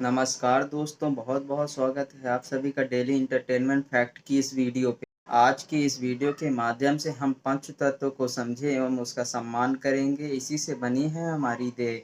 नमस्कार दोस्तों, बहुत बहुत स्वागत है आप सभी का डेली इंटरटेनमेंट फैक्ट की इस वीडियो पे। आज की इस वीडियो के माध्यम से हम पंच तत्व को समझे एवं उसका सम्मान करेंगे। इसी से बनी है हमारी देह।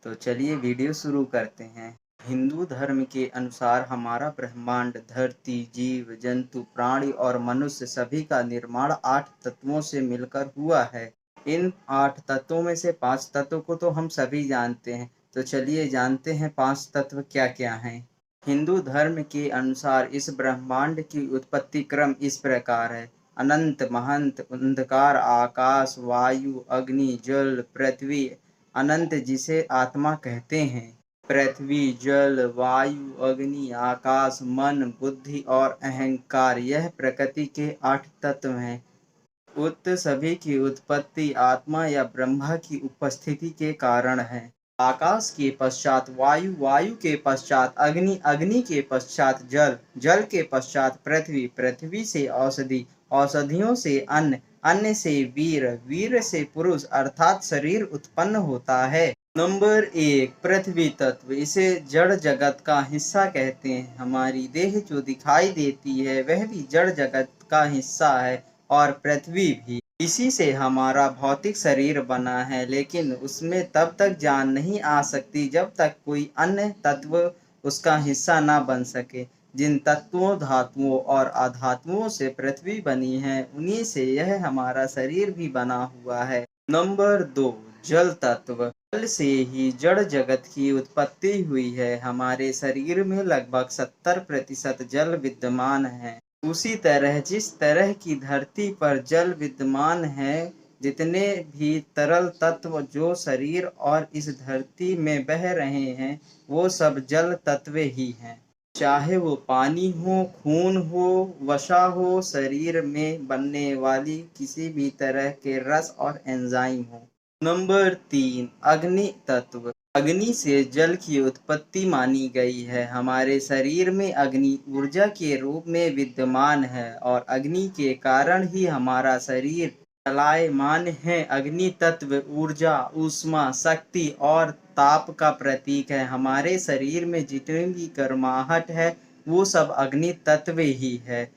तो चलिए वीडियो शुरू करते हैं। हिंदू धर्म के अनुसार हमारा ब्रह्मांड, धरती, जीव जंतु, प्राणी और मनुष्य सभी का निर्माण 8 तत्वों से मिलकर हुआ है। इन 8 तत्वों में से 5 तत्वों को तो हम सभी जानते हैं। तो चलिए जानते हैं 5 तत्व क्या क्या हैं। हिंदू धर्म के अनुसार इस ब्रह्मांड की उत्पत्ति क्रम इस प्रकार है। अनंत, महंत, अंधकार, आकाश, वायु, अग्नि, जल, पृथ्वी। अनंत जिसे आत्मा कहते हैं। पृथ्वी, जल, वायु, अग्नि, आकाश, मन, बुद्धि और अहंकार, यह प्रकृति के 8 तत्व हैं। उक्त सभी की उत्पत्ति आत्मा या ब्रह्मा की उपस्थिति के कारण है। आकाश के पश्चात वायु, वायु के पश्चात अग्नि, अग्नि के पश्चात जल, जल के पश्चात पृथ्वी, पृथ्वी से औषधि, औषधियों से अन्न, अन्न से वीर, वीर से पुरुष अर्थात शरीर उत्पन्न होता है। नंबर 1, पृथ्वी तत्व। इसे जड़ जगत का हिस्सा कहते हैं। हमारी देह जो दिखाई देती है वह भी जड़ जगत का हिस्सा है और पृथ्वी भी। इसी से हमारा भौतिक शरीर बना है, लेकिन उसमें तब तक जान नहीं आ सकती जब तक कोई अन्य तत्व उसका हिस्सा ना बन सके। जिन तत्वों, धातुओं और अधातुओं से पृथ्वी बनी है, उन्हीं से यह हमारा शरीर भी बना हुआ है। नंबर 2, जल तत्व। जल से ही जड़ जगत की उत्पत्ति हुई है। हमारे शरीर में लगभग 70% जल विद्यमान है। उसी तरह जिस तरह की धरती पर जल विद्यमान है, जितने भी तरल तत्व जो शरीर और इस धरती में बह रहे हैं, वो सब जल तत्व ही हैं। चाहे वो पानी हो, खून हो, वसा हो, शरीर में बनने वाली किसी भी तरह के रस और एंजाइम हो। नंबर 3, अग्नि तत्व। अग्नि से जल की उत्पत्ति मानी गई है। हमारे शरीर में अग्नि ऊर्जा के रूप में विद्यमान है और अग्नि के कारण ही हमारा शरीर चलायमान है। अग्नि तत्व ऊर्जा, ऊष्मा, शक्ति और ताप का प्रतीक है। हमारे शरीर में जितनी भी गर्माहट है वो सब अग्नि तत्व ही है।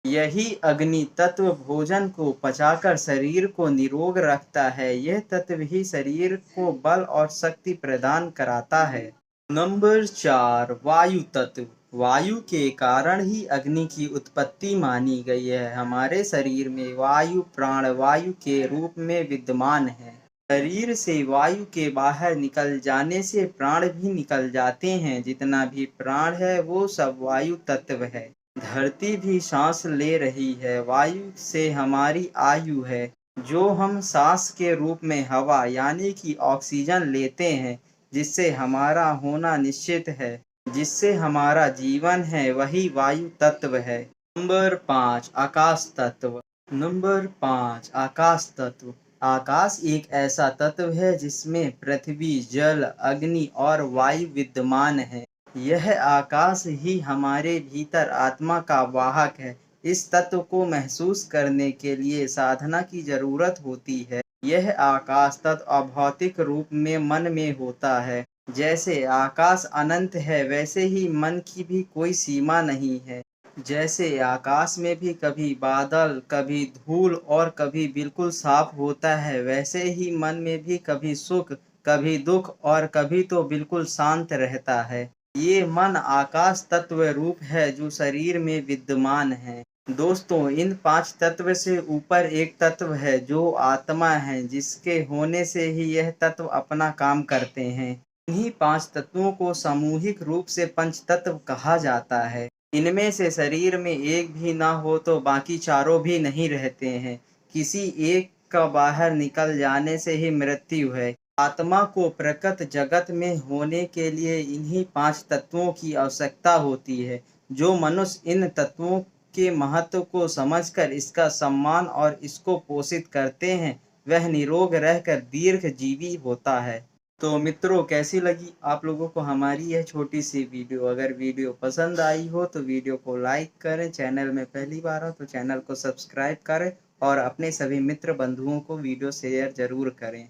यही अग्नि तत्व भोजन को पचाकर शरीर को निरोग रखता है। यह तत्व ही शरीर को बल और शक्ति प्रदान कराता है। नंबर 4, वायु तत्व। वायु के कारण ही अग्नि की उत्पत्ति मानी गई है। हमारे शरीर में वायु प्राण वायु के रूप में विद्यमान है। शरीर से वायु के बाहर निकल जाने से प्राण भी निकल जाते हैं। जितना भी प्राण है वो सब वायु तत्व है। धरती भी सांस ले रही है। वायु से हमारी आयु है। जो हम सांस के रूप में हवा यानी कि ऑक्सीजन लेते हैं, जिससे हमारा होना निश्चित है, जिससे हमारा जीवन है, वही वायु तत्व है। नंबर 5, आकाश तत्व। नंबर 5, आकाश तत्व। आकाश एक ऐसा तत्व है जिसमें पृथ्वी, जल, अग्नि और वायु विद्यमान है। यह आकाश ही हमारे भीतर आत्मा का वाहक है। इस तत्व को महसूस करने के लिए साधना की जरूरत होती है। यह आकाश तत्व अभौतिक रूप में मन में होता है। जैसे आकाश अनंत है, वैसे ही मन की भी कोई सीमा नहीं है। जैसे आकाश में भी कभी बादल, कभी धूल और कभी बिल्कुल साफ होता है, वैसे ही मन में भी कभी सुख, कभी दुख और कभी तो बिल्कुल शांत रहता है। ये मन आकाश तत्व रूप है जो शरीर में विद्यमान है। दोस्तों, इन 5 तत्व से ऊपर एक तत्व है जो आत्मा है, जिसके होने से ही यह तत्व अपना काम करते हैं। इन्हीं 5 तत्वों को सामूहिक रूप से पंच तत्व कहा जाता है। इनमें से शरीर में एक भी ना हो तो बाकी चारों भी नहीं रहते हैं। किसी एक का बाहर निकल जाने से ही मृत्यु है। आत्मा को प्रकृत जगत में होने के लिए इन्हीं 5 तत्वों की आवश्यकता होती है। जो मनुष्य इन तत्वों के महत्व को समझकर इसका सम्मान और इसको पोषित करते हैं, वह निरोग रहकर दीर्घजीवी होता है। तो मित्रों, कैसी लगी आप लोगों को हमारी यह छोटी सी वीडियो? अगर वीडियो पसंद आई हो तो वीडियो को लाइक करें, चैनल में पहली बार हो तो चैनल को सब्सक्राइब करें और अपने सभी मित्र बंधुओं को वीडियो शेयर जरूर करें।